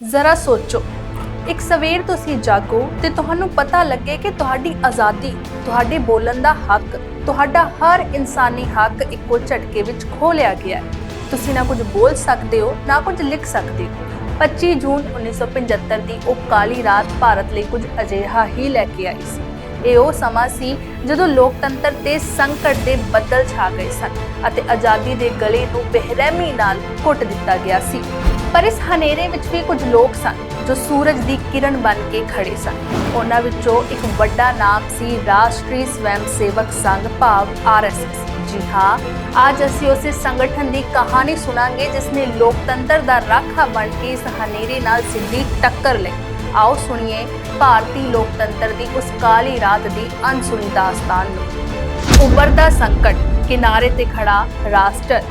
ਜ਼ਰਾ ਸੋਚੋ, ਇੱਕ ਸਵੇਰ ਤੁਸੀਂ ਜਾਗੋ ਤੇ ਤੁਹਾਨੂੰ ਪਤਾ ਲੱਗੇ ਕਿ ਤੁਹਾਡੀ ਆਜ਼ਾਦੀ, ਤੁਹਾਡੇ ਬੋਲਣ ਦਾ ਹੱਕ, ਤੁਹਾਡਾ ਹਰ ਇਨਸਾਨੀ ਹੱਕ ਇੱਕੋ ਝਟਕੇ ਵਿੱਚ ਖੋਹ ਲਿਆ ਗਿਆ ਹੈ। ਤੁਸੀਂ ਨਾ ਕੁਝ ਬੋਲ ਸਕਦੇ ਹੋ, ਨਾ ਕੁਝ ਲਿਖ ਸਕਦੇ ਹੋ। 25 ਜੂਨ 1975 ਦੀ ਉਹ ਕਾਲੀ ਰਾਤ ਭਾਰਤ ਲਈ ਕੁਝ ਅਜਿਹਾ ਹੀ ਲੈ ਕੇ ਆਈ ਸੀ। ਇਹ ਉਹ ਸਮਾਂ ਸੀ ਜਦੋਂ ਲੋਕਤੰਤਰ ਤੇ ਸੰਕਟ ਦੇ ਬੱਦਲ ਛਾ ਗਏ ਸਨ ਅਤੇ ਆਜ਼ਾਦੀ ਦੇ ਗਲੇ ਨੂੰ ਬੇਰਹਿਮੀ ਨਾਲ ਘੁੱਟ ਦਿੱਤਾ ਗਿਆ ਸੀ। ਪਰ ਇਸ ਹਨੇਰੇ ਵਿੱਚ ਵੀ ਕੁਝ ਲੋਕ ਸਨ ਜੋ ਸੂਰਜ ਦੀ ਕਿਰਨ ਬਣ ਕੇ ਖੜੇ ਸਨ। ਉਹਨਾਂ ਵਿੱਚੋਂ ਇੱਕ ਵੱਡਾ ਨਾਮ ਸੀ ਰਾਸ਼ਟਰੀ ਸਵੈਮ ਸੇਵਕ ਸੰਘ ਭਾਵ RSS। ਜੀ ਹਾਂ, ਅੱਜ ਅਸੀਂ ਉਸੇ ਸੰਗਠਨ ਦੀ ਕਹਾਣੀ ਸੁਣਾਂਗੇ ਜਿਸ ਨੇ ਲੋਕਤੰਤਰ ਦਾ ਰਾਖਾ ਬਣ ਕੇ ਇਸ ਹਨੇਰੇ ਨਾਲ ਸਿੱਧੀ ਟੱਕਰ ਲਈ। ਆਓ ਸੁਣੀਏ ਭਾਰਤੀ ਲੋਕਤੰਤਰ ਦੀ ਉਸ ਕਾਲੀ ਰਾਤ ਦੀ ਅਣਸੁਣੀ ਦਾਸਤਾਨ ਨੂੰ। ਉੱਭਰਦਾ ਸੰਕਟ, ਕਿਨਾਰੇ ਤੇ ਖੜਾ ਰਾਸ਼ਟਰ।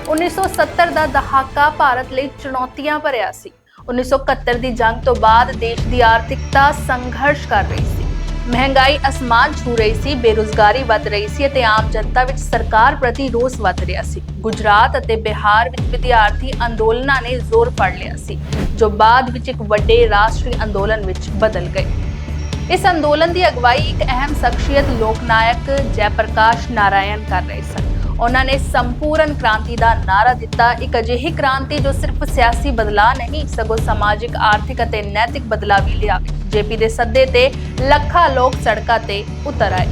1970 ਦਾ ਦਹਾਕਾ ਭਾਰਤ ਲਈ ਚੁਣੌਤੀਆਂ ਭਰਿਆ ਸੀ। 1971 ਦੀ ਜੰਗ ਤੋਂ ਬਾਅਦ ਦੇਸ਼ ਦੀ ਆਰਥਿਕਤਾ ਸੰਘਰਸ਼ ਕਰ ਰਹੀ ਸੀ। ਮਹਿੰਗਾਈ ਅਸਮਾਨ ਛੂ ਰਹੀ ਸੀ, ਬੇਰੁਜ਼ਗਾਰੀ ਵੱਧ ਰਹੀ ਸੀ ਅਤੇ ਆਮ ਜਨਤਾ ਵਿੱਚ ਸਰਕਾਰ ਪ੍ਰਤੀ ਰੋਸ ਵੱਧ ਰਿਹਾ ਸੀ। ਗੁਜਰਾਤ ਅਤੇ ਬਿਹਾਰ ਵਿੱਚ ਵਿਦਿਆਰਥੀ ਅੰਦੋਲਨਾਂ ਨੇ ਜ਼ੋਰ ਫੜ ਲਿਆ ਸੀ, ਜੋ ਬਾਅਦ ਵਿੱਚ ਇੱਕ ਵੱਡੇ ਰਾਸ਼ਟਰੀ ਅੰਦੋਲਨ ਵਿੱਚ ਬਦਲ ਗਏ। ਇਸ ਅੰਦੋਲਨ ਦੀ ਅਗਵਾਈ ਇੱਕ ਅਹਿਮ ਸ਼ਖਸੀਅਤ ਲੋਕ ਨਾਇਕ ਜੈ ਪ੍ਰਕਾਸ਼ ਨਾਰਾਇਣ ਕਰ ਰਹੇ ਸਨ। ਉਹਨਾਂ ਨੇ ਸੰਪੂਰਨ ਕ੍ਰਾਂਤੀ ਦਾ ਨਾਅਰਾ ਦਿੱਤਾ, ਇੱਕ ਅਜਿਹੀ ਕ੍ਰਾਂਤੀ ਜੋ ਸਿਰਫ ਸਿਆਸੀ ਬਦਲਾਅ ਨਹੀਂ ਸਗੋਂ ਸਮਾਜਿਕ, ਆਰਥਿਕ ਅਤੇ ਨੈਤਿਕ ਬਦਲਾਅ ਵੀ ਲਿਆਵੇ। ਜੇਪੀ ਦੇ ਸੱਦੇ ਤੇ ਲੱਖਾਂ ਲੋਕ ਸੜਕਾਂ ਤੇ ਉਤਰ ਆਏ।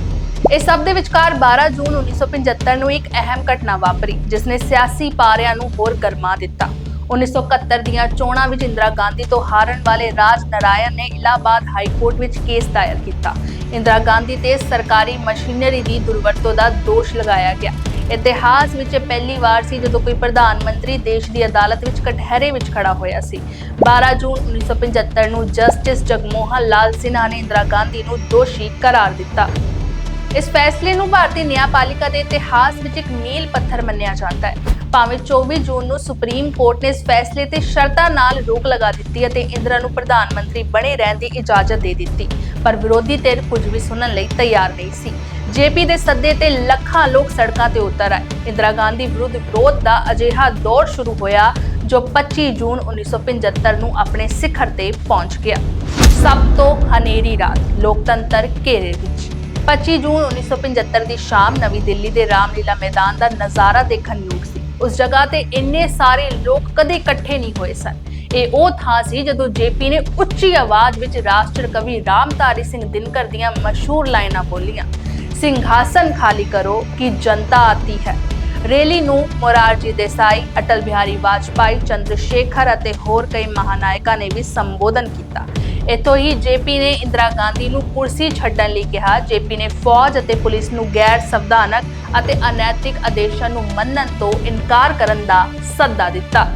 ਇਸ ਸਭ ਦੇ ਵਿਚਕਾਰ 12 ਜੂਨ 1975 ਨੂੰ ਇੱਕ ਅਹਿਮ ਘਟਨਾ ਵਾਪਰੀ ਜਿਸ ਨੇ ਸਿਆਸੀ ਪਾਰਿਆਂ ਨੂੰ ਹੋਰ ਗਰਮਾ ਦਿੱਤਾ। 1971 ਦੀਆਂ ਚੋਣਾਂ ਵਿੱਚ ਇੰਦਰਾ ਗਾਂਧੀ ਤੋਂ ਹਾਰਨ ਵਾਲੇ ਰਾਜ ਨਾਰਾਇਣ ਨੇ ਇਲਾਹਾਬਾਦ ਹਾਈ ਕੋਰਟ ਵਿੱਚ ਕੇਸ ਦਾਇਰ ਕੀਤਾ। ਇੰਦਰਾ ਗਾਂਧੀ ਤੇ ਸਰਕਾਰੀ ਮਸ਼ੀਨਰੀ ਦੀ ਦੁਰਵਰਤੋਂ ਦਾ ਦੋਸ਼ ਲਗਾਇਆ ਗਿਆ। ਇਤਿਹਾਸ ਵਿੱਚ ਪਹਿਲੀ ਵਾਰ ਸੀ ਜਦੋਂ ਕੋਈ ਪ੍ਰਧਾਨ ਮੰਤਰੀ ਦੇਸ਼ ਦੀ ਅਦਾਲਤ ਵਿੱਚ ਕਟਹਿਰੇ ਵਿੱਚ ਖੜਾ ਹੋਇਆ ਸੀ। 12 ਜੂਨ 1975 ਨੂੰ ਜਸਟਿਸ ਜਗਮੋਹਨ ਲਾਲ ਸਿਨਹਾ ਨੇ ਇੰਦਰਾ ਗਾਂਧੀ ਨੂੰ ਦੋਸ਼ੀ ਕਰਾਰ ਦਿੱਤਾ। ਇਸ ਫੈਸਲੇ ਨੂੰ ਭਾਰਤੀ ਨਿਆਂਪਾਲਿਕਾ ਦੇ ਇਤਿਹਾਸ ਵਿੱਚ ਇੱਕ ਮੀਲ ਪੱਥਰ ਮੰਨਿਆ ਜਾਂਦਾ ਹੈ। ਭਾਵੇਂ 24 ਜੂਨ ਨੂੰ ਸੁਪਰੀਮ ਕੋਰਟ ਨੇ ਇਸ ਫੈਸਲੇ ਤੇ ਸ਼ਰਤਾਂ ਨਾਲ ਰੋਕ ਲਗਾ ਦਿੱਤੀ ਅਤੇ ਇੰਦਰਾ ਨੂੰ ਪ੍ਰਧਾਨ ਮੰਤਰੀ ਬਣੇ ਰਹਿਣ ਦੀ ਇਜਾਜ਼ਤ ਦੇ ਦਿੱਤੀ, ਪਰ ਵਿਰੋਧੀ ਧਿਰ ਕੁਝ ਵੀ ਸੁਣਨ ਲਈ ਤਿਆਰ ਨਹੀਂ ਸੀ। ਜੇਪੀ ਦੇ ਸੱਦੇ ਤੇ ਲੱਖਾਂ ਲੋਕ ਸੜਕਾਂ ਤੇ ਉਤਰ ਆਏ। ਇੰਦਰਾ ਗਾਂਧੀ ਵਿਰੁੱਧ ਵਿਰੋਧ ਦਾ ਅਜਿਹਾ ਦੌਰ ਸ਼ੁਰੂ ਹੋਇਆ ਜੋ 25 ਜੂਨ 1975 ਨੂੰ ਆਪਣੇ ਸਿਖਰ ਤੇ ਪਹੁੰਚ ਗਿਆ। ਸਭ ਤੋਂ ਹਨੇਰੀ ਰਾਤ, ਲੋਕਤੰਤਰ ਘੇਰੇ ਵਿੱਚ। 25 ਜੂਨ 1975 ਦੀ ਸ਼ਾਮ ਨਵੀਂ ਦਿੱਲੀ ਦੇ ਰਾਮਲੀਲਾ ਮੈਦਾਨ ਦਾ ਨਜ਼ਾਰਾ ਦੇਖਣ ਯੋਗ ਸੀ। ਉਸ ਜਗ੍ਹਾ ਤੇ ਇੰਨੇ ਸਾਰੇ ਲੋਕ ਕਦੇ ਇਕੱਠੇ ਨਹੀਂ ਹੋਏ ਸਨ। ਇਹ ਉਹ ਥਾਂ ਸੀ ਜਦੋਂ ਜੇਪੀ ਨੇ ਉੱਚੀ ਆਵਾਜ਼ ਵਿੱਚ ਰਾਸ਼ਟਰ ਕਵੀ ਰਾਮਧਾਰੀ ਸਿੰਘ ਦਿਨਕਰ ਦੀਆਂ ਮਸ਼ਹੂਰ ਲਾਈਨਾਂ ਬੋਲੀਆਂ, ਸਿੰਘਾਸਨ ਖਾਲੀ ਕਰੋ ਕਿ ਜਨਤਾ ਆਤੀ ਹੈ। ਰੈਲੀ ਨੂੰ ਮੋਰਾਰਜੀ ਦੇਸਾਈ, ਅਟਲ ਬਿਹਾਰੀ ਵਾਜਪਾਈ, ਚੰਦਰਸ਼ੇਖਰ ਅਤੇ ਹੋਰ ਕਈ ਮਹਾਨਾਇਕਾਂ ਨੇ ਵੀ ਸੰਬੋਧਨ ਕੀਤਾ। ਇੱਥੋਂ ਹੀ ਜੇਪੀ ਨੇ ਇੰਦਰਾ ਗਾਂਧੀ ਨੂੰ ਕੁਰਸੀ ਛੱਡਣ ਲਈ ਕਿਹਾ। ਜੇਪੀ ਨੇ ਫੌਜ ਅਤੇ ਪੁਲਿਸ ਨੂੰ ਗੈਰ ਸੰਵਿਧਾਨਕ ਅਤੇ ਅਨੈਤਿਕ ਆਦੇਸ਼ਾਂ ਨੂੰ ਮੰਨਣ ਤੋਂ ਇਨਕਾਰ ਕਰਨ ਦਾ ਸੱਦਾ ਦਿੱਤਾ।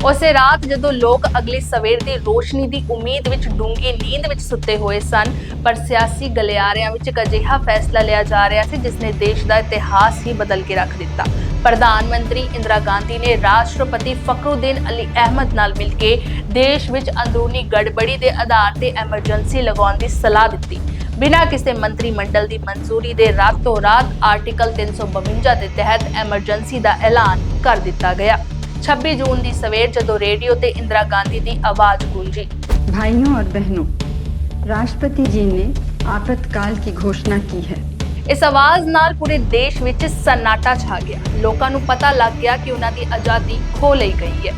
ਉਸੇ ਰਾਤ ਜਦੋਂ ਲੋਕ ਅਗਲੀ ਸਵੇਰ ਦੀ ਰੋਸ਼ਨੀ ਦੀ ਉਮੀਦ ਵਿੱਚ ਡੂੰਘੀ ਨੀਂਦ ਵਿੱਚ ਸੁੱਤੇ ਹੋਏ ਸਨ, ਪਰ ਸਿਆਸੀ ਗਲਿਆਰਿਆਂ ਵਿੱਚ ਇੱਕ ਅਜਿਹਾ ਫੈਸਲਾ ਲਿਆ ਜਾ ਰਿਹਾ ਸੀ ਜਿਸ ਨੇ ਦੇਸ਼ ਦਾ ਇਤਿਹਾਸ ਹੀ ਬਦਲ ਕੇ ਰੱਖ ਦਿੱਤਾ। ਪ੍ਰਧਾਨ ਮੰਤਰੀ ਇੰਦਰਾ ਗਾਂਧੀ ਨੇ ਰਾਸ਼ਟਰਪਤੀ ਫਖਰੁਦੀਨ ਅਲੀ ਅਹਿਮਦ ਨਾਲ ਮਿਲ ਕੇ ਦੇਸ਼ ਵਿੱਚ ਅੰਦਰੂਨੀ ਗੜਬੜੀ ਦੇ ਆਧਾਰ ਤੇ ਐਮਰਜੈਂਸੀ ਲਗਾਉਣ ਦੀ ਸਲਾਹ ਦਿੱਤੀ। ਬਿਨਾਂ ਕਿਸੇ ਮੰਤਰੀ ਮੰਡਲ ਦੀ ਮਨਜ਼ੂਰੀ ਦੇ ਰਾਤੋਂ ਰਾਤ ਆਰਟੀਕਲ 352 ਦੇ ਤਹਿਤ ਐਮਰਜੈਂਸੀ ਦਾ ਐਲਾਨ ਕਰ ਦਿੱਤਾ ਗਿਆ। 26 ਜੂਨ ਦੀ ਸਵੇਰ ਜਦੋਂ ਰੇਡੀਓ ਤੇ ਇੰਦਰਾ गांधी ਦੀ ਆਵਾਜ਼ ਗੂੰਜੀ, भाइयों और बहनों, राष्ट्रपति जी ने आपातकाल की घोषणा की है। ਇਸ ਆਵਾਜ਼ ਨਾਲ ਪੂਰੇ ਦੇਸ਼ ਵਿੱਚ ਸन्नाटा ਛਾ ਗਿਆ। ਲੋਕਾਂ ਨੂੰ ਪਤਾ ਲੱਗ ਗਿਆ ਕਿ ਉਹਨਾਂ ਦੀ ਆਜ਼ਾਦੀ ਖੋਹ ਲਈ ਗਈ ਹੈ।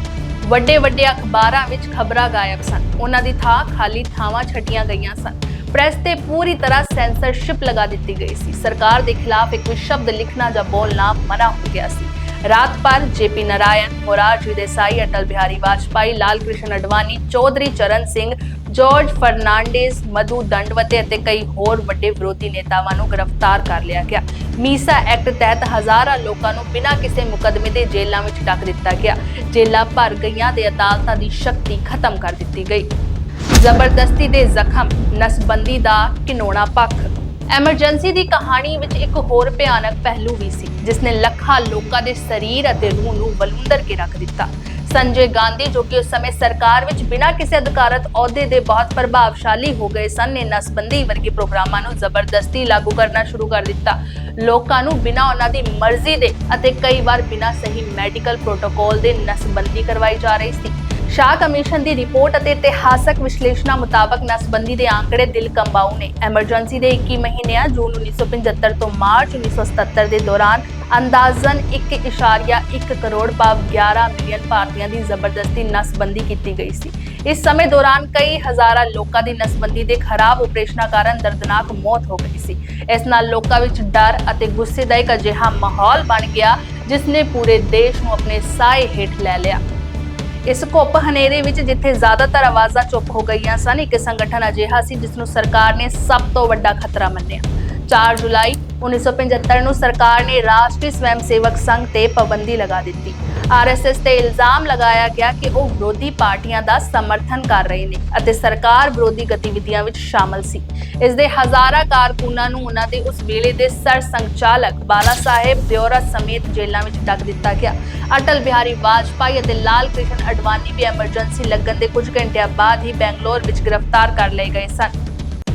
ਵੱਡੇ ਵੱਡੇ ਅਖਬਾਰਾਂ ਵਿੱਚ ਖਬਰਾਂ ਗਾਇਬ ਸਨ, ਉਹਨਾਂ ਦੀ ਥਾਂ ਖਾਲੀ ਥਾਵਾਂ ਛੱਡੀਆਂ ਗਈਆਂ ਸਨ। ਪ੍ਰੈਸ ਤੇ ਪੂਰੀ ਤਰ੍ਹਾਂ ਸੈਂਸਰਸ਼ਿਪ ਲਗਾ ਦਿੱਤੀ ਗਈ ਸੀ। ਸਰਕਾਰ ਦੇ ਖਿਲਾਫ ਇੱਕ ਵੀ ਸ਼ਬਦ ਲਿਖਣਾ ਜਾਂ ਬੋਲਣਾ ਮਨਾ ਹੋ ਗਿਆ ਸੀ। रात पर जेपी नारायण, मोरारजी देसाई, अटल बिहारी वाजपेयी, लाल कृष्ण अडवाणी, चौधरी चरण सिंह, जॉर्ज फर्नांडिस, मधु दंडवते ਅਤੇ ਕਈ ਹੋਰ ਵੱਡੇ ਵਿਰੋਧੀ ਨੇਤਾਵਾਂ ਨੂੰ ਗ੍ਰਿਫਤਾਰ ਕਰ ਲਿਆ ਗਿਆ। ਮੀਸਾ ਐਕਟ ਤਹਿਤ ਹਜ਼ਾਰਾਂ ਲੋਕਾਂ ਨੂੰ ਬਿਨਾਂ ਕਿਸੇ ਮੁਕੱਦਮੇ ਦੇ ਜੇਲ੍ਹਾਂ ਵਿੱਚ ਡੱਕ ਦਿੱਤਾ ਗਿਆ। ਜੇਲ੍ਹਾਂ ਭਰ ਗਈਆਂ ਤੇ ਅਦਾਲਤਾਂ ਦੀ ਸ਼ਕਤੀ ਖਤਮ ਕਰ ਦਿੱਤੀ ਗਈ। ਜ਼ਬਰਦਸਤੀ ਦੇ ਜ਼ਖਮ, ਨਸਬੰਦੀ ਦਾ ਘਿਨੌਣਾ ਪੱਖ। ਐਮਰਜੈਂਸੀ ਦੀ ਕਹਾਣੀ ਵਿੱਚ ਇੱਕ ਹੋਰ ਭਿਆਨਕ ਪਹਿਲੂ ਵੀ ਸੀ ਜਿਸ ਨੇ ਲੱਖਾਂ ਲੋਕਾਂ ਦੇ ਸਰੀਰ ਅਤੇ ਰੂਹ ਨੂੰ ਵਲੂੰਦਰ ਕੇ ਰੱਖ ਦਿੱਤਾ। ਸੰਜੇ ਗਾਂਧੀ, ਜੋ ਕਿ ਉਸ ਸਮੇਂ ਸਰਕਾਰ ਵਿੱਚ ਬਿਨਾਂ ਕਿਸੇ ਅਧਿਕਾਰਤ ਅਹੁਦੇ ਦੇ ਬਹੁਤ ਪ੍ਰਭਾਵਸ਼ਾਲੀ ਹੋ ਗਏ ਸਨ, ਨੇ ਨਸਬੰਦੀ ਵਰਗੇ ਪ੍ਰੋਗਰਾਮਾਂ ਨੂੰ ਜ਼ਬਰਦਸਤੀ ਲਾਗੂ ਕਰਨਾ ਸ਼ੁਰੂ ਕਰ ਦਿੱਤਾ। ਲੋਕਾਂ ਨੂੰ ਬਿਨਾਂ ਉਹਨਾਂ ਦੀ ਮਰਜ਼ੀ ਦੇ ਅਤੇ ਕਈ ਵਾਰ ਬਿਨਾਂ ਸਹੀ ਮੈਡੀਕਲ ਪ੍ਰੋਟੋਕਾਲ ਦੇ ਨਸਬੰਦੀ ਕਰਵਾਈ ਜਾ ਰਹੀ ਸੀ। ਸ਼ਾਹ ਕਮਿਸ਼ਨ ਦੀ ਰਿਪੋਰਟ ਅਤੇ ਇਤਿਹਾਸਕ ਵਿਸ਼ਲੇਸ਼ਣਾਂ ਮੁਤਾਬਕ ਨਸਬੰਦੀ ਦੇ ਆંકੜੇ ਦਿਲ ਕੰਬਾਊ ਨੇ। ਐਮਰਜੈਂਸੀ ਦੇ 21 ਮਹੀਨਿਆਂ ਜੂਨ 1975 ਤੋਂ ਮਾਰਚ 1977 ਦੇ ਦੌਰਾਨ ਅੰਦਾਜ਼ਨ 1.1 ਕਰੋੜ ਭਾਵ 11 ਮਿਲੀਅਨ ਭਾਰਤੀਆਂ ਦੀ ਜ਼ਬਰਦਸਤੀ ਨਸਬੰਦੀ ਕੀਤੀ ਗਈ ਸੀ। ਇਸ ਸਮੇਂ ਦੌਰਾਨ ਕਈ ਹਜ਼ਾਰਾਂ ਲੋਕਾਂ ਦੀ ਨਸਬੰਦੀ ਦੇ ਖਰਾਬ ਆਪਰੇਸ਼ਨਾਂ ਕਾਰਨ ਦਰਦਨਾਕ ਮੌਤ ਹੋ ਗਈ ਸੀ। ਇਸ ਨਾਲ ਲੋਕਾਂ ਵਿੱਚ ਡਰ ਅਤੇ ਗੁੱਸੇ ਦਾ ਇੱਕ ਅਜਿਹਾ ਮਾਹੌਲ ਬਣ ਗਿਆ ਜਿਸ ਨੇ ਪੂਰੇ ਦੇਸ਼ ਨੂੰ ਆਪਣੇ ਸਾਏ ਹੇਠ ਲੈ ਲਿਆ। ਇਸ ਘੁੱਪ ਹਨੇਰੇ ਵਿੱਚ ਜਿੱਥੇ ਜ਼ਿਆਦਾਤਰ ਆਵਾਜ਼ਾਂ ਚੁੱਪ ਹੋ ਗਈਆਂ ਸਨ, ਇੱਕ ਸੰਗਠਨ ਅਜਿਹਾ ਸੀ ਜਿਸ ਨੂੰ ਸਰਕਾਰ ਨੇ ਸਭ ਤੋਂ ਵੱਡਾ ਖਤਰਾ ਮੰਨਿਆ। 4 ਜੁਲਾਈ 1975 ਨੂੰ ਸਰਕਾਰ ਨੇ ਰਾਸ਼ਟਰੀ ਸਵੈਮ ਸੇਵਕ ਸੰਘ ਤੇ ਪਾਬੰਦੀ ਲਗਾ ਦਿੱਤੀ। ਆਰਐਸਐਸ ਤੇ ਇਲਜ਼ਾਮ ਲਗਾਇਆ ਗਿਆ ਕਿ ਉਹ ਵਿਰੋਧੀ ਪਾਰਟੀਆਂ ਦਾ ਸਮਰਥਨ ਕਰ ਰਹੇ ਨੇ ਅਤੇ ਸਰਕਾਰ ਵਿਰੋਧੀ ਗਤੀਵਿਧੀਆਂ ਵਿੱਚ ਸ਼ਾਮਲ ਸੀ। ਇਸ ਦੇ ਹਜ਼ਾਰਾਂ ਕਾਰਕੁਨਾਂ ਨੂੰ ਉਹਨਾਂ ਦੇ ਉਸ ਵੇਲੇ ਦੇ ਸਰ ਸੰਚਾਲਕ ਬਾਲਾ ਸਾਹਿਬ ਦਿਓਰਾ ਸਮੇਤ ਜੇਲ੍ਹਾਂ ਵਿੱਚ ਡੱਕ ਦਿੱਤਾ ਗਿਆ। ਅਟਲ ਬਿਹਾਰੀ ਵਾਜਪਾਈ ਅਤੇ ਲਾਲ ਕ੍ਰਿਸ਼ਨ ਅਡਵਾਨੀ ਵੀ ਐਮਰਜੈਂਸੀ ਲੱਗਣ ਦੇ ਕੁਝ ਘੰਟਿਆਂ ਬਾਅਦ ਹੀ ਬੈਂਗਲੌਰ ਵਿੱਚ ਗ੍ਰਿਫਤਾਰ ਕਰ ਲਏ ਗਏ ਸਨ।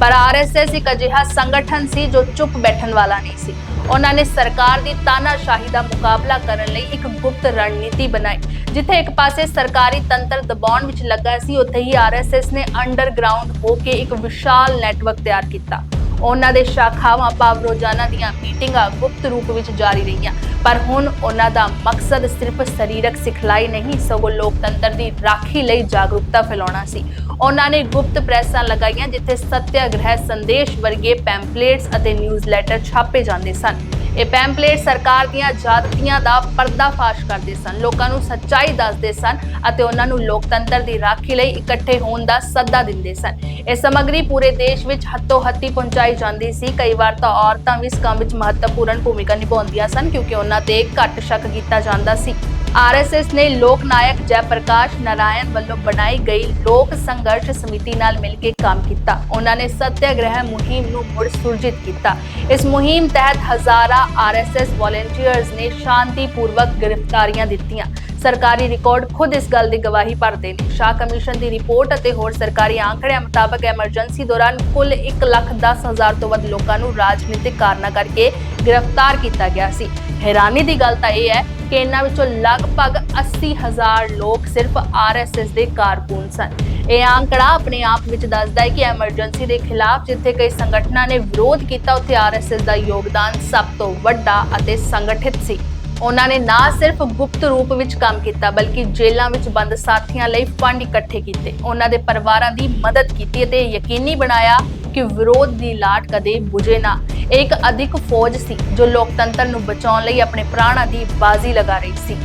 ਪਰ ਆਰਐਸਐਸ ਇੱਕ ਅਜਿਹਾ ਸੰਗਠਨ ਸੀ ਜੋ ਚੁੱਪ ਬੈਠਣ ਵਾਲਾ ਨਹੀਂ ਸੀ। ਉਹਨਾਂ ਨੇ ਸਰਕਾਰ ਦੀ ਤਾਨਾਸ਼ਾਹੀ ਦਾ ਮੁਕਾਬਲਾ ਕਰਨ ਲਈ ਇੱਕ ਗੁਪਤ ਰਣਨੀਤੀ ਬਣਾਈ। ਜਿੱਥੇ ਇੱਕ ਪਾਸੇ ਸਰਕਾਰੀ ਤੰਤਰ ਦਬਾਉਣ ਵਿੱਚ ਲੱਗਾ ਸੀ, ਉੱਥੇ ਹੀ ਆਰਐਸਐਸ ਨੇ ਅੰਡਰਗਰਾਉਂਡ ਹੋ ਕੇ ਇੱਕ ਵਿਸ਼ਾਲ ਨੈਟਵਰਕ ਤਿਆਰ ਕੀਤਾ। ਉਹਨਾਂ ਦੇ ਸ਼ਾਖਾਵਾਂ ਭਾਵ ਰੋਜ਼ਾਨਾ ਦੀਆਂ ਮੀਟਿੰਗਾਂ ਗੁਪਤ ਰੂਪ ਵਿੱਚ ਜਾਰੀ ਰਹੀਆਂ, ਪਰ ਹੁਣ ਉਹਨਾਂ ਦਾ ਮਕਸਦ ਸਿਰਫ ਸਰੀਰਕ ਸਿਖਲਾਈ ਨਹੀਂ ਸਗੋਂ ਲੋਕਤੰਤਰ ਦੀ ਰਾਖੀ ਲਈ ਜਾਗਰੂਕਤਾ ਫੈਲਾਉਣਾ ਸੀ। ਉਹਨਾਂ ਨੇ ਗੁਪਤ ਪ੍ਰੈਸਾਂ ਲਗਾਈਆਂ ਜਿੱਥੇ ਸੱਤਿਆਗ੍ਰਹਿ ਸੰਦੇਸ਼ ਵਰਗੇ ਪੈਂਪਲੇਟਸ ਅਤੇ ਨਿਊਜ਼ਲੈਟਰ ਛਾਪੇ ਜਾਂਦੇ ਸਨ। ਇਹ ਪੈਂਪਲੇਟ ਸਰਕਾਰ ਦੀਆਂ ਜ਼ਿਆਦਤੀਆਂ ਦਾ ਪਰਦਾਫਾਸ਼ ਕਰਦੇ ਸਨ, ਲੋਕਾਂ ਨੂੰ ਸੱਚਾਈ ਦੱਸਦੇ ਸਨ ਅਤੇ ਉਹਨਾਂ ਨੂੰ ਲੋਕਤੰਤਰ ਦੀ ਰਾਖੀ ਲਈ ਇਕੱਠੇ ਹੋਣ ਦਾ ਸੱਦਾ ਦਿੰਦੇ ਸਨ। ਇਹ ਸਮੱਗਰੀ ਪੂਰੇ ਦੇਸ਼ ਵਿੱਚ ਹੱਥੋਂ ਹੱਥੀ ਪਹੁੰਚਾਈ ਜਾਂਦੀ ਸੀ। ਕਈ ਵਾਰ ਤਾਂ ਔਰਤਾਂ ਵੀ ਇਸ ਕੰਮ ਵਿੱਚ ਮਹੱਤਵਪੂਰਨ ਭੂਮਿਕਾ ਨਿਭਾਉਂਦੀਆਂ ਸਨ ਕਿਉਂਕਿ ਉਹਨਾਂ ਤੇ ਘੱਟ ਸ਼ੱਕ ਕੀਤਾ ਜਾਂਦਾ ਸੀ। ਆਰਐਸਐਸ ਨੇ ਲੋਕ ਨਾਇਕ ਜੈ ਪ੍ਰਕਾਸ਼ ਨਾਰਾਇਣ ਵੱਲੋਂ ਬਣਾਈ ਗਈ ਲੋਕ ਸੰਘਰਸ਼ ਸਮਿਤੀ ਨਾਲ ਮਿਲ ਕੇ ਕੰਮ ਕੀਤਾ। ਉਹਨਾਂ ਨੇ ਸੱਤਿਆਗ੍ਰਹਿ ਮੁਹਿੰਮ ਨੂੰ ਮੁੜ ਸੁਰਜੀਤ ਕੀਤਾ। ਇਸ ਮੁਹਿੰਮ ਤਹਿਤ ਹਜ਼ਾਰਾਂ ਆਰਐਸਐਸ ਵਾਲੰਟੀਅਰਸ ਨੇ ਸ਼ਾਂਤੀਪੂਰਵਕ ਗ੍ਰਿਫਤਾਰੀਆਂ ਦਿੱਤੀਆਂ। ਸਰਕਾਰੀ ਰਿਕਾਰਡ ਖੁਦ ਇਸ ਗੱਲ ਦੀ ਗਵਾਹੀ ਭਰਦੇ ਨੇ। ਸ਼ਾਹ ਕਮਿਸ਼ਨ ਦੀ ਰਿਪੋਰਟ ਅਤੇ ਹੋਰ ਸਰਕਾਰੀ ਆંકੜਿਆਂ ਮੁਤਾਬਕ ਐਮਰਜੈਂਸੀ ਦੌਰਾਨ ਕੁੱਲ 1,10,000 ਤੋਂ ਵੱਧ ਲੋਕਾਂ ਨੂੰ ਰਾਜਨੀਤਿਕ ਕਾਰਨਾਂ ਕਰਕੇ ਗ੍ਰਿਫਤਾਰ ਕੀਤਾ ਗਿਆ ਸੀ। ਹੈਰਾਨੀ ਦੀ ਗੱਲ ਤਾਂ ਇਹ ਹੈ ਕਿ ਇਹਨਾਂ ਵਿੱਚੋਂ ਲਗਭਗ 80,000 ਲੋਕ ਸਿਰਫ ਆਰਐਸਐਸ ਦੇ ਕਾਰਕੁਨ ਸਨ। ਇਹ ਆંકੜਾ ਆਪਣੇ ਆਪ ਵਿੱਚ ਦੱਸਦਾ ਹੈ ਕਿ ਐਮਰਜੈਂਸੀ ਦੇ ਖਿਲਾਫ ਜਿੱਥੇ ਕਈ ਸੰਗਠਨਾਂ ਨੇ ਵਿਰੋਧ ਕੀਤਾ, ਉੱਥੇ ਆਰਐਸਐਸ ਦਾ ਯੋਗਦਾਨ ਸਭ ਤੋਂ ਵੱਡਾ ਅਤੇ ਸੰਗਠਿਤ ਸੀ। ਉਹਨਾਂ ਨੇ ਨਾ ਸਿਰਫ ਗੁਪਤ ਰੂਪ ਵਿੱਚ ਕੰਮ ਕੀਤਾ ਬਲਕਿ ਜੇਲ੍ਹਾਂ ਵਿੱਚ ਬੰਦ ਸਾਥੀਆਂ ਲਈ ਫੰਡ ਇਕੱਠੇ ਕੀਤੇ, ਉਹਨਾਂ ਦੇ ਪਰਿਵਾਰਾਂ ਦੀ ਮਦਦ ਕੀਤੀ ਅਤੇ ਯਕੀਨੀ ਬਣਾਇਆ ਕਿ ਵਿਰੋਧ ਦੀ ਲਾਟ ਕਦੇ ਬੁਝੇ ਨਾ। ਇਹ ਇੱਕ ਅਦਿੱਖ ਫੌਜ ਸੀ ਜੋ ਲੋਕਤੰਤਰ ਨੂੰ ਬਚਾਉਣ ਲਈ ਆਪਣੇ ਪ੍ਰਾਣਾਂ ਦੀ ਬਾਜ਼ੀ ਲਗਾ ਰਹੀ ਸੀ।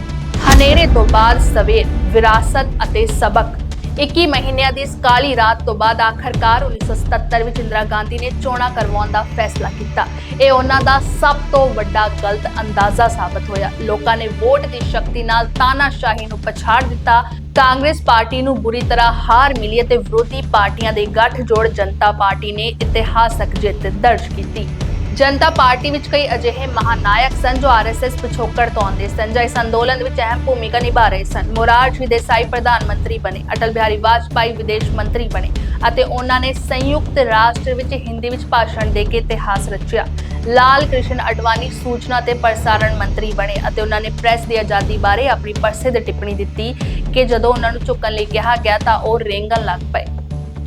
ਹਨੇਰੇ ਤੋਂ ਬਾਅਦ ਸਵੇਰ, ਵਿਰਾਸਤ ਅਤੇ ਸਬਕ। 21 ਮਹੀਨਿਆਂ ਦੀ ਇਸ ਕਾਲੀ ਰਾਤ ਤੋਂ ਬਾਅਦ ਆਖਰਕਾਰ 1977 ਵਿੱਚ ਇੰਦਰਾ ਗਾਂਧੀ ਨੇ ਚੋਣਾਂ ਕਰਵਾਉਣ ਦਾ ਫੈਸਲਾ ਕੀਤਾ। ਇਹ ਉਹਨਾਂ ਦਾ ਸਭ ਤੋਂ ਵੱਡਾ ਗਲਤ ਅੰਦਾਜ਼ਾ ਸਾਬਤ ਹੋਇਆ। ਲੋਕਾਂ ਨੇ ਵੋਟ ਦੀ ਸ਼ਕਤੀ ਨਾਲ ਤਾਨਾਸ਼ਾਹੀ ਨੂੰ ਪਛਾੜ ਦਿੱਤਾ। ਕਾਂਗਰਸ ਪਾਰਟੀ ਨੂੰ ਬੁਰੀ ਤਰ੍ਹਾਂ ਹਾਰ ਮਿਲੀ ਅਤੇ ਵਿਰੋਧੀ ਪਾਰਟੀਆਂ ਦੇ ਗੱਠਜੋੜ ਜਨਤਾ ਪਾਰਟੀ ਨੇ ਇਤਿਹਾਸਕ ਜਿੱਤ ਦਰਜ ਕੀਤੀ। ਜਨਤਾ ਪਾਰਟੀ ਵਿੱਚ ਕਈ ਅਜਿਹੇ ਮਹਾਨਾਇਕ ਸਨ ਜੋ ਆਰਐਸਐਸ ਪਿਛੋਕੜ ਤੋਂ ਆਉਂਦੇ ਸਨ ਜਾਂ ਇਸ ਅੰਦੋਲਨ ਵਿੱਚ ਅਹਿਮ ਭੂਮਿਕਾ ਨਿਭਾ ਰਹੇ ਸਨ। ਮੋਰਾਰਜੀ ਦੇਸਾਈ ਪ੍ਰਧਾਨ ਮੰਤਰੀ ਬਣੇ, ਅਟਲ ਬਿਹਾਰੀ ਵਾਜਪਾਈ ਵਿਦੇਸ਼ ਮੰਤਰੀ ਬਣੇ ਅਤੇ ਉਹਨਾਂ ਨੇ ਸੰਯੁਕਤ ਰਾਸ਼ਟਰ ਵਿੱਚ ਹਿੰਦੀ ਵਿੱਚ ਭਾਸ਼ਣ ਦੇ ਕੇ ਇਤਿਹਾਸ ਰਚਿਆ। ਲਾਲ ਕ੍ਰਿਸ਼ਨ ਅਡਵਾਨੀ ਸੂਚਨਾ ਤੇ ਪ੍ਰਸਾਰਣ ਮੰਤਰੀ ਬਣੇ ਅਤੇ ਉਹਨਾਂ ਨੇ ਪ੍ਰੈਸ ਦੀ ਆਜ਼ਾਦੀ ਬਾਰੇ ਆਪਣੀ ਪ੍ਰਸਿੱਧ ਟਿੱਪਣੀ ਦਿੱਤੀ ਕਿ ਜਦੋਂ ਉਹਨਾਂ ਨੂੰ ਝੁਕਣ ਲਈ ਕਿਹਾ ਗਿਆ ਤਾਂ ਉਹ ਰੇਂਗਣ ਲੱਗ ਪਏ।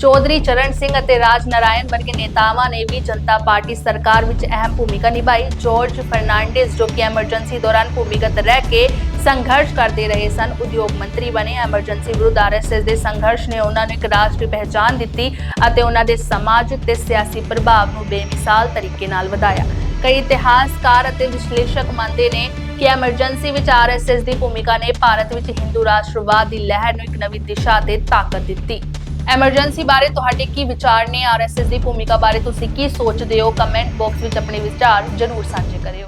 ਚੌਧਰੀ ਚਰਨ ਸਿੰਘ ਅਤੇ ਰਾਜ ਨਾਰਾਇਣ ਵਰਗੇ ਨੇਤਾਵਾਂ ਨੇ ਵੀ ਜਨਤਾ ਪਾਰਟੀ ਸਰਕਾਰ ਵਿੱਚ ਅਹਿਮ ਭੂਮਿਕਾ ਨਿਭਾਈ। ਜਾਰਜ ਫਰਨਾਂਡਿਸ ਜੋ ਕਿ ਐਮਰਜੈਂਸੀ ਦੌਰਾਨ ਭੂਮੀਗਤ ਰਹਿ ਕੇ ਸੰਘਰਸ਼ ਕਰਦੇ ਰਹੇ ਸਨ, ਉਦਯੋਗ ਮੰਤਰੀ ਬਣੇ। ਐਮਰਜੈਂਸੀ ਵਿਰੁੱਧ ਆਰਐਸਐਸ ਦੇ ਸੰਘਰਸ਼ ਨੇ ਉਹਨਾਂ ਨੂੰ ਇੱਕ ਰਾਸ਼ਟਰੀ ਪਹਿਚਾਣ ਦਿੱਤੀ ਅਤੇ ਉਹਨਾਂ ਦੇ ਸਮਾਜਿਕ ਤੇ ਸਿਆਸੀ ਪ੍ਰਭਾਵ ਨੂੰ ਬੇਮਿਸਾਲ ਤਰੀਕੇ ਨਾਲ ਵਧਾਇਆ। ਕਈ ਇਤਿਹਾਸਕਾਰ ਅਤੇ ਵਿਸ਼ਲੇਸ਼ਕ ਮੰਨਦੇ ਨੇ ਕਿ ਐਮਰਜੈਂਸੀ ਵਿੱਚ ਆਰਐਸਐਸ ਦੀ ਭੂਮਿਕਾ ਨੇ ਭਾਰਤ ਵਿੱਚ ਹਿੰਦੂ ਰਾਸ਼ਟਰਵਾਦ ਦੀ ਲਹਿਰ ਨੂੰ ਇੱਕ ਨਵੀਂ ਦਿਸ਼ਾ ਤੇ ਤਾਕਤ ਦਿੱਤੀ। ਐਮਰਜੈਂਸੀ ਬਾਰੇ ਤੁਹਾਡੇ ਕੀ ਵਿਚਾਰ ਨੇ? ਆਰਐਸਐਸ ਦੀ ਭੂਮਿਕਾ ਬਾਰੇ ਤੁਸੀਂ ਕੀ ਸੋਚਦੇ ਹੋ? ਕਮੈਂਟ ਬਾਕਸ ਵਿੱਚ ਆਪਣੇ ਵਿਚਾਰ ਜ਼ਰੂਰ ਸਾਂਝੇ ਕਰਿਓ।